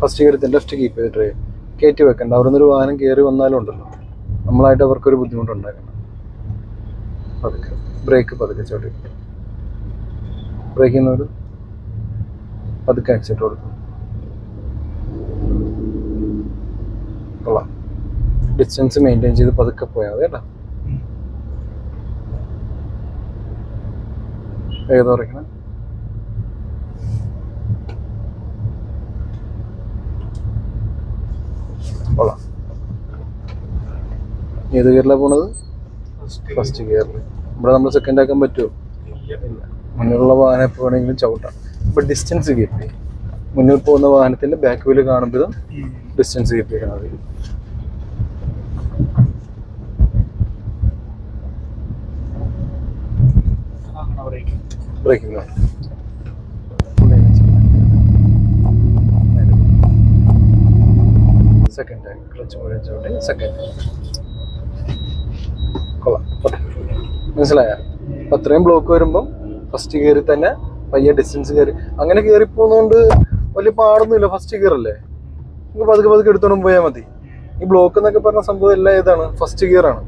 First gear left keep ചെയ്തിട്ട് കയറ്റി വെക്കണ്ട. അവിടെ നിന്നൊരു വാഹനം കയറി വന്നാലും ഉണ്ടല്ലോ, നമ്മളായിട്ട് അവർക്കൊരു ബുദ്ധിമുട്ടുണ്ടാക്കണം. പതുക്കെ ബ്രേക്ക് പതുക്കെ ചവിട്ടി, ബ്രേക്ക് ചെയ്യുന്നവർ പതുക്കെ ആക്സിഡൻറ്റ് കൊടുക്കും. കൊള്ളാം. ഡിസ്റ്റൻസ് മെയിൻറ്റെയിൻ ചെയ്ത് പതുക്കെ പോയാൽ മതി കേട്ടോ. ഏതോ ഉറക്കണം. കൊള്ളാം. ഏത് ഗിയറിലാണ് പോണത്? ഫസ്റ്റ് ഗിയറിൽ. ഇവിടെ നമ്മൾ സെക്കൻഡ് ആക്കാൻ പറ്റുമോ? ഇല്ല. മുന്നിലുള്ള വാഹനം എപ്പോൾ വേണമെങ്കിലും ചവിട്ടാം. ഇപ്പം ഡിസ്റ്റൻസ് കീപ്പ് ചെയ്യും. മുന്നിൽ പോകുന്ന വാഹനത്തിൻ്റെ ബാക്ക് വീല് കാണുമ്പോഴും ഡിസ്റ്റൻസ് കീപ്പ് ചെയ്യണം. മതി. ബ്രേക്കിംഗ് സെക്കൻഡ് ക്ലച്ച് മുഴുവൻ ചവിട്ടി സെക്കൻഡ്. കൊള്ളാം. മനസ്സിലായ? അപ്പം അത്രയും ബ്ലോക്ക് വരുമ്പം ഫസ്റ്റ് ഗിയറിൽ തന്നെ പയ്യെ ഡിസ്റ്റൻസ് കയറി. അങ്ങനെ കയറിപ്പോകുന്നതുകൊണ്ട് വലിയ പാടൊന്നുമില്ല. ഫസ്റ്റ് ഗിയർ അല്ലേ, നമുക്ക് പതുക്കെ പതുക്കെ എടുത്തോണ്ട് പോയാൽ മതി. ഈ ബ്ലോക്ക് എന്നൊക്കെ പറഞ്ഞ സംഭവം എല്ലാം ഏതാണ്? ഫസ്റ്റ് ഗിയർ ആണ്.